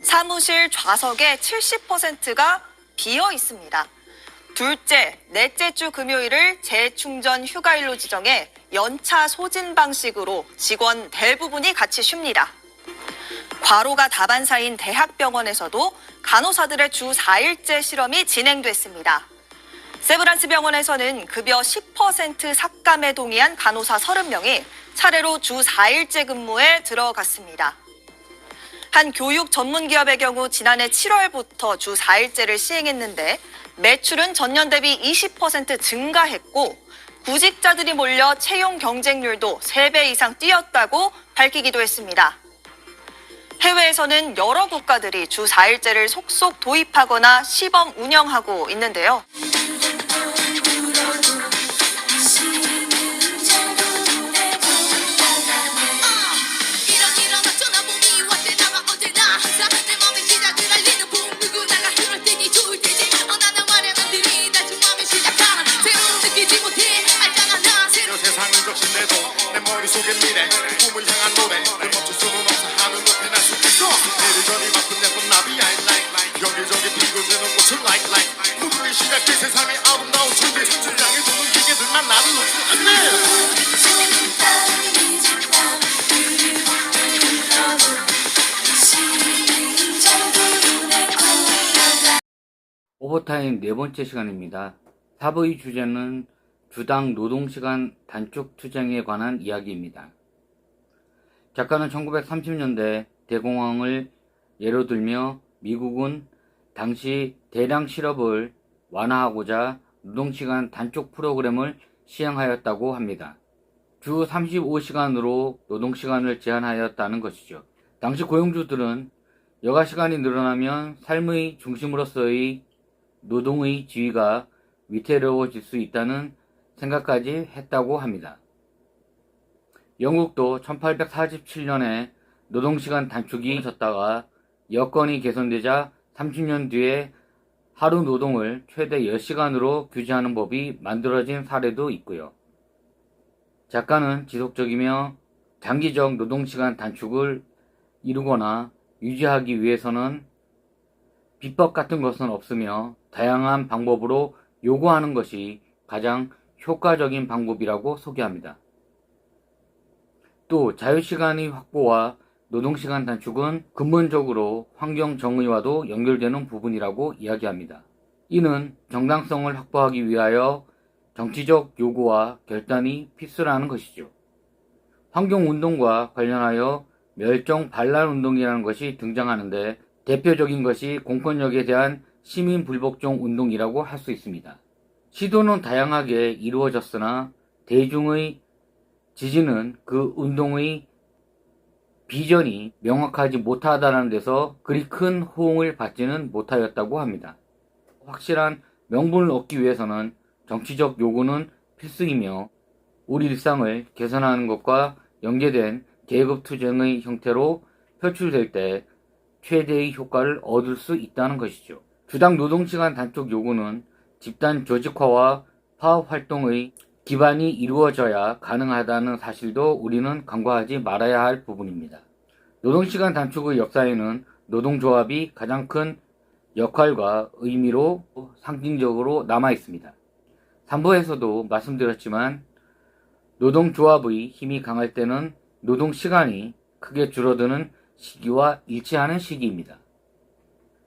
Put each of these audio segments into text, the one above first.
사무실 좌석의 70%가 비어 있습니다. 둘째, 넷째 주 금요일을 재충전 휴가일로 지정해 연차 소진 방식으로 직원 대부분이 같이 쉽니다. 과로가 다반사인 대학병원에서도 간호사들의 주 4일제 실험이 진행됐습니다. 세브란스 병원에서는 급여 10% 삭감에 동의한 간호사 30명이 차례로 주 4일제 근무에 들어갔습니다. 한 교육 전문 기업의 경우 지난해 7월부터 주 4일제를 시행했는데 매출은 전년 대비 20% 증가했고 구직자들이 몰려 채용 경쟁률도 3배 이상 뛰었다고 밝히기도 했습니다. 해외에서는 여러 국가들이 주 4일제를 속속 도입하거나 시범 운영하고 있는데요. 내 머릿속에 미래 꿈을 향한 노래 늘 멈출 수는 없어 하늘 높이 날 수 있어 이리저리 바쁜 예쁜 나비 I like 여기저기 피고지는 꽃을 like 모두를 시작해 세상의 아름다운 천재 천장에 도는 기계들만 나를 놓지 않네 오버타임 네 번째 시간입니다. 4부의 주제는 주당 노동시간 단축 투쟁에 관한 이야기입니다. 작가는 1930년대 대공황을 예로 들며 미국은 당시 대량 실업을 완화하고자 노동시간 단축 프로그램을 시행하였다고 합니다. 주 35시간으로 노동시간을 제한하였다는 것이죠. 당시 고용주들은 여가시간이 늘어나면 삶의 중심으로서의 노동의 지위가 위태로워질 수 있다는 생각까지 했다고 합니다. 영국도 1847년에 노동시간 단축이 졌다가 여건이 개선되자 30년 뒤에 하루 노동을 최대 10시간으로 규제하는 법이 만들어진 사례도 있고요. 작가는 지속적이며 장기적 노동시간 단축을 이루거나 유지하기 위해서는 비법 같은 것은 없으며 다양한 방법으로 요구하는 것이 가장 효과적인 방법이라고 소개합니다. 또 자유시간의 확보와 노동시간 단축은 근본적으로 환경정의와도 연결되는 부분이라고 이야기합니다. 이는 정당성을 확보하기 위하여 정치적 요구와 결단이 필수라는 것이죠. 환경운동과 관련하여 멸종반란운동이라는 것이 등장하는데 대표적인 것이 공권력에 대한 시민불복종 운동이라고 할 수 있습니다. 시도는 다양하게 이루어졌으나 대중의 지지는 그 운동의 비전이 명확하지 못하다는 데서 그리 큰 호응을 받지는 못하였다고 합니다. 확실한 명분을 얻기 위해서는 정치적 요구는 필수이며 우리 일상을 개선하는 것과 연계된 계급투쟁의 형태로 표출될 때 최대의 효과를 얻을 수 있다는 것이죠. 주당 노동시간 단축 요구는 집단 조직화와 파업활동의 기반이 이루어져야 가능하다는 사실도 우리는 간과하지 말아야 할 부분입니다. 노동시간 단축의 역사에는 노동조합이 가장 큰 역할과 의미로 상징적으로 남아있습니다. 3부에서도 말씀드렸지만 노동조합의 힘이 강할 때는 노동시간이 크게 줄어드는 시기와 일치하는 시기입니다.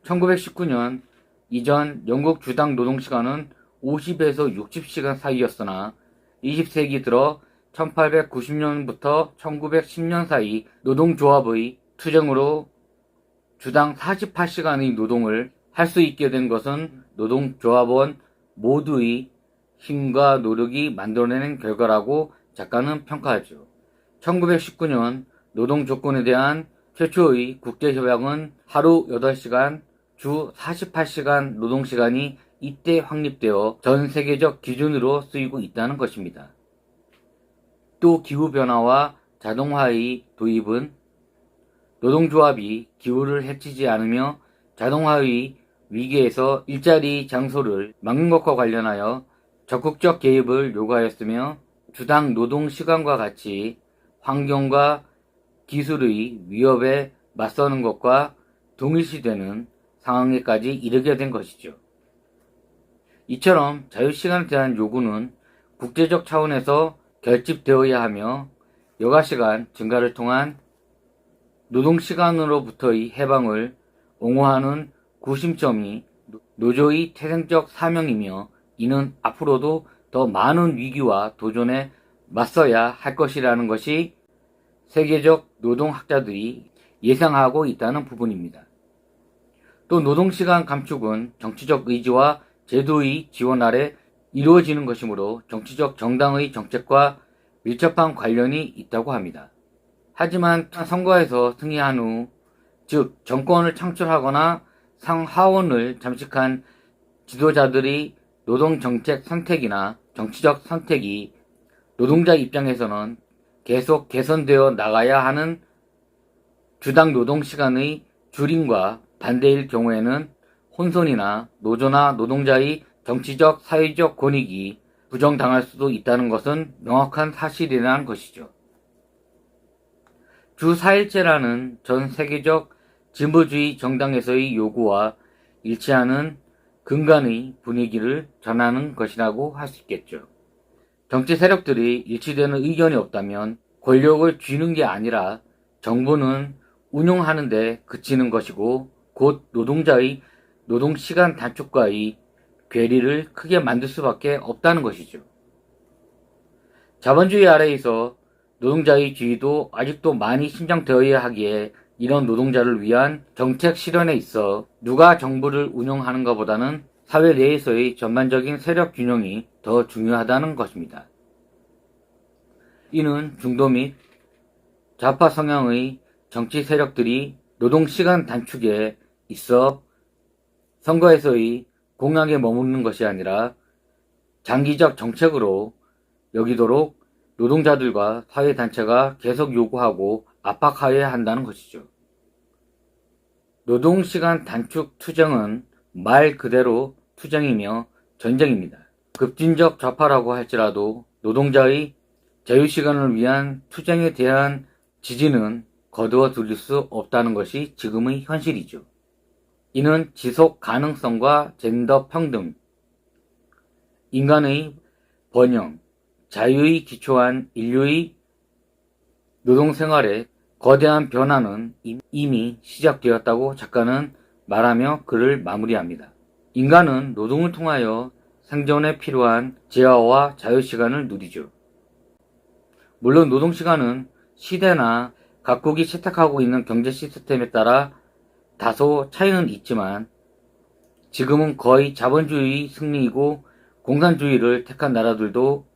1919년 이전 영국 주당 노동시간은 50에서 60시간 사이였으나 20세기 들어 1890년부터 1910년 사이 노동조합의 투쟁으로 주당 48시간의 노동을 할 수 있게 된 것은 노동조합원 모두의 힘과 노력이 만들어내는 결과라고 작가는 평가하죠. 1919년 노동조건에 대한 최초의 국제협약은 하루 8시간, 주 48시간 노동시간이 이때 확립되어 전 세계적 기준으로 쓰이고 있다는 것입니다. 또 기후변화와 자동화의 도입은 노동조합이 기후를 해치지 않으며 자동화의 위기에서 일자리 장소를 막는 것과 관련하여 적극적 개입을 요구하였으며 주당 노동시간과 같이 환경과 기술의 위협에 맞서는 것과 동일시되는 상황에까지 이르게 된 것이죠. 이처럼 자유시간에 대한 요구는 국제적 차원에서 결집되어야 하며 여가시간 증가를 통한 노동시간으로부터의 해방을 옹호하는 구심점이 노조의 태생적 사명이며 이는 앞으로도 더 많은 위기와 도전에 맞서야 할 것이라는 것이 세계적 노동학자들이 예상하고 있다는 부분입니다. 또 노동시간 감축은 정치적 의지와 제도의 지원 아래 이루어지는 것이므로 정치적 정당의 정책과 밀접한 관련이 있다고 합니다. 하지만 선거에서 승리한 후, 즉 정권을 창출하거나 상하원을 잠식한 지도자들의 노동정책 선택이나 정치적 선택이 노동자 입장에서는 계속 개선되어 나가야 하는 주당 노동시간의 줄임과 반대일 경우에는 혼선이나 노조나 노동자의 정치적 사회적 권익이 부정당할 수도 있다는 것은 명확한 사실이라는 것이죠. 주 4일제라는 전 세계적 진보주의 정당에서의 요구와 일치하는 근간의 분위기를 전하는 것이라고 할 수 있겠죠. 정치 세력들이 일치되는 의견이 없다면 권력을 쥐는 게 아니라 정부는 운용하는 데 그치는 것이고 곧 노동자의 노동시간 단축과의 괴리를 크게 만들 수밖에 없다는 것이죠. 자본주의 아래에서 노동자의 지위도 아직도 많이 신장되어야 하기에 이런 노동자를 위한 정책 실현에 있어 누가 정부를 운영하는 것보다는 사회 내에서의 전반적인 세력 균형이 더 중요하다는 것입니다. 이는 중도 및 좌파 성향의 정치 세력들이 노동시간 단축에 있어 선거에서의 공약에 머무르는 것이 아니라 장기적 정책으로 여기도록 노동자들과 사회단체가 계속 요구하고 압박하여야 한다는 것이죠. 노동시간 단축 투쟁은 말 그대로 투쟁이며 전쟁입니다. 급진적 좌파라고 할지라도 노동자의 자유시간을 위한 투쟁에 대한 지지는 거두어 들일 수 없다는 것이 지금의 현실이죠. 이는 지속 가능성과 젠더 평등, 인간의 번영, 자유의 기초한 인류의 노동생활에 거대한 변화는 이미 시작되었다고 작가는 말하며 글을 마무리합니다. 인간은 노동을 통하여 생존에 필요한 재화와 자유시간을 누리죠. 물론 노동시간은 시대나 각국이 채택하고 있는 경제 시스템에 따라 다소 차이는 있지만 지금은 거의 자본주의 승리이고 공산주의를 택한 나라들도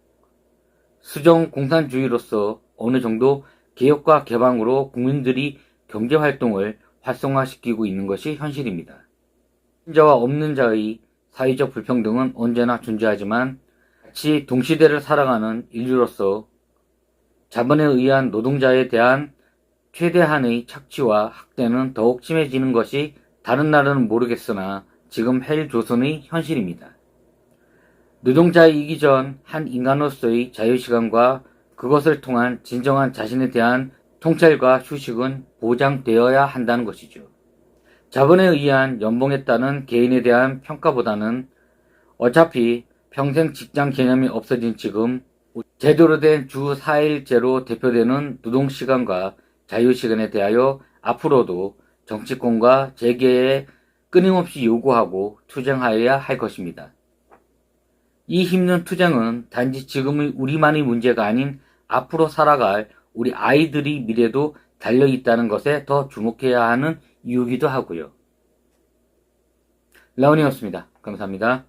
수정 공산주의로서 어느 정도 개혁과 개방으로 국민들이 경제활동을 활성화시키고 있는 것이 현실입니다. 있는 자와 없는 자의 사회적 불평등은 언제나 존재하지만 같이 동시대를 살아가는 인류로서 자본에 의한 노동자에 대한 최대한의 착취와 학대는 더욱 심해지는 것이 다른 나라는 모르겠으나 지금 헬조선의 현실입니다. 노동자이기 전 한 인간으로서의 자유시간과 그것을 통한 진정한 자신에 대한 통찰과 휴식은 보장되어야 한다는 것이죠. 자본에 의한 연봉에 따른 개인에 대한 평가보다는 어차피 평생 직장 개념이 없어진 지금 제대로 된 주 4일제로 대표되는 노동시간과 자유시간에 대하여 앞으로도 정치권과 재계에 끊임없이 요구하고 투쟁하여야 할 것입니다. 이 힘든 투쟁은 단지 지금의 우리만의 문제가 아닌 앞으로 살아갈 우리 아이들의 미래도 달려있다는 것에 더 주목해야 하는 이유이기도 하고요. 라온이었습니다. 감사합니다.